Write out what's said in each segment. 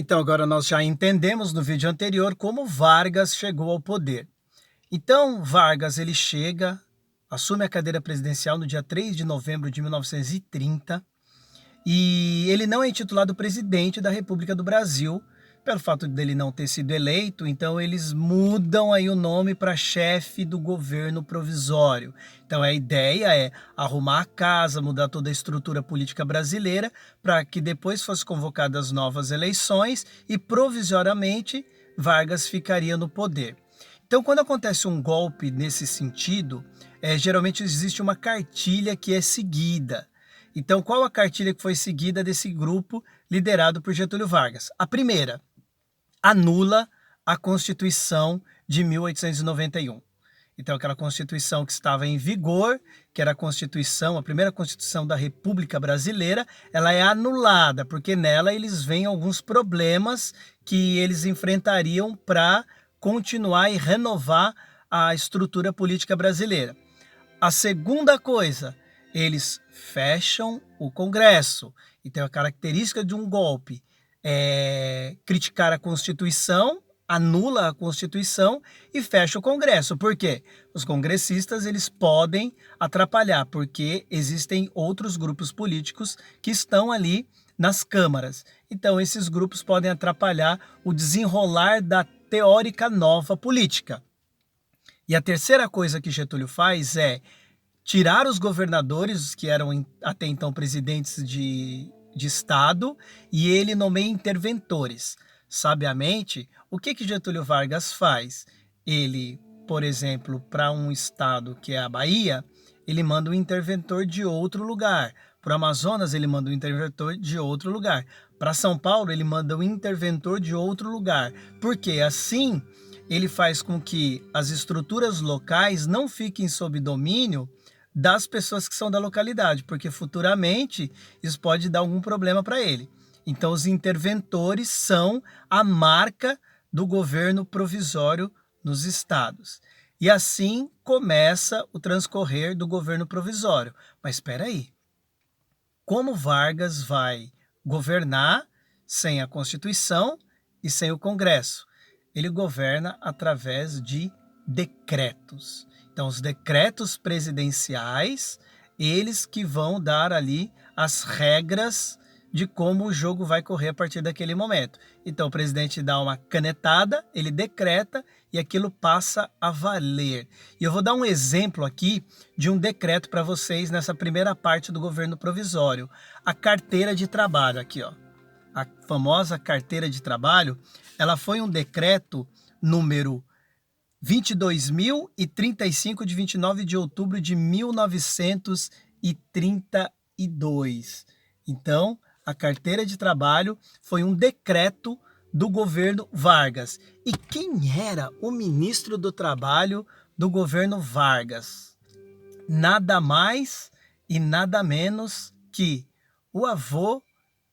Então, agora nós já entendemos no vídeo anterior como Vargas chegou ao poder. Então, Vargas ele chega, assume a cadeira presidencial no dia 3 de novembro de 1930 e ele não é intitulado presidente da República do Brasil, pelo fato dele não ter sido eleito, então eles mudam aí o nome para chefe do governo provisório. Então a ideia é arrumar a casa, mudar toda a estrutura política brasileira, para que depois fossem convocadas novas eleições e provisoriamente Vargas ficaria no poder. Então quando acontece um golpe nesse sentido, geralmente existe uma cartilha que é seguida. Então qual a cartilha que foi seguida desse grupo liderado por Getúlio Vargas? A primeira: anula a Constituição de 1891. Então, aquela Constituição que estava em vigor, que era a primeira Constituição da República Brasileira, ela é anulada, porque nela eles veem alguns problemas que eles enfrentariam para continuar e renovar a estrutura política brasileira. A segunda coisa, eles fecham o Congresso. Então, a característica de um golpe criticar a Constituição, anula a Constituição e fecha o Congresso. Por quê? Os congressistas eles podem atrapalhar, porque existem outros grupos políticos que estão ali nas câmaras. Então, esses grupos podem atrapalhar o desenrolar da teórica nova política. E a terceira coisa que Getúlio faz é tirar os governadores, que eram até então presidentes de Estado, e ele nomeia interventores. Sabiamente, o que Getúlio Vargas faz? Ele, por exemplo, para um estado que é a Bahia, ele manda um interventor de outro lugar. Para o Amazonas, ele manda um interventor de outro lugar. Para São Paulo, ele manda um interventor de outro lugar. Porque assim, ele faz com que as estruturas locais não fiquem sob domínio das pessoas que são da localidade, porque futuramente isso pode dar algum problema para ele. Então os interventores são a marca do governo provisório nos estados. E assim começa o transcorrer do governo provisório. Mas espera aí, como Vargas vai governar sem a Constituição e sem o Congresso? Ele governa através de decretos. Então, os decretos presidenciais, eles que vão dar ali as regras de como o jogo vai correr a partir daquele momento. Então, o presidente dá uma canetada, ele decreta e aquilo passa a valer. E eu vou dar um exemplo aqui de um decreto para vocês nessa primeira parte do governo provisório. A carteira de trabalho, aqui ó. A famosa carteira de trabalho, ela foi um decreto número 22.035 de 29 de outubro de 1932. Então, a carteira de trabalho foi um decreto do governo Vargas. E quem era o ministro do Trabalho do governo Vargas? Nada mais e nada menos que o avô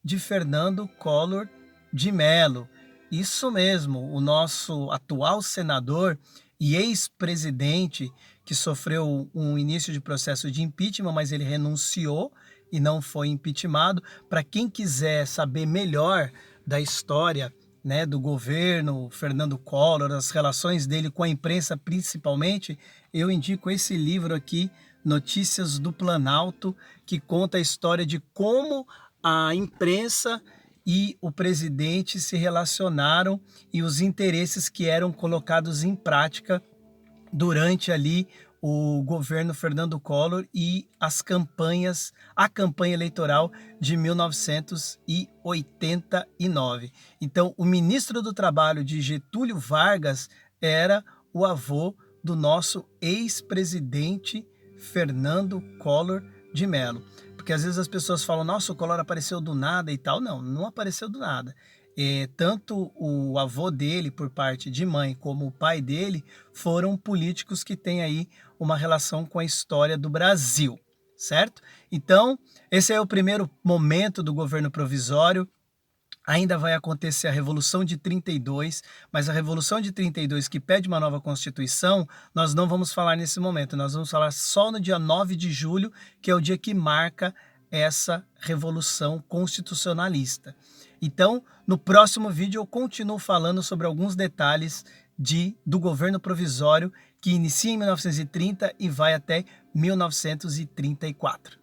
de Fernando Collor de Mello. Isso mesmo, o nosso atual senador e ex-presidente que sofreu um início de processo de impeachment, mas ele renunciou e não foi impeachmentado. Para quem quiser saber melhor da história, né, do governo Fernando Collor, as relações dele com a imprensa principalmente, eu indico esse livro aqui, Notícias do Planalto, que conta a história de como a imprensa e o presidente se relacionaram e os interesses que eram colocados em prática durante ali o governo Fernando Collor e a campanha eleitoral de 1989. Então, o ministro do Trabalho de Getúlio Vargas era o avô do nosso ex-presidente Fernando Collor de Mello. Porque às vezes as pessoas falam, nossa, o Collor apareceu do nada e tal. Não, não apareceu do nada. Tanto o avô dele, por parte de mãe, como o pai dele, foram políticos que têm aí uma relação com a história do Brasil, certo? Então, esse é o primeiro momento do governo provisório. Ainda vai acontecer a Revolução de 32, mas a Revolução de 32, que pede uma nova Constituição, nós não vamos falar nesse momento, nós vamos falar só no dia 9 de julho, que é o dia que marca essa Revolução Constitucionalista. Então, no próximo vídeo eu continuo falando sobre alguns detalhes do governo provisório que inicia em 1930 e vai até 1934.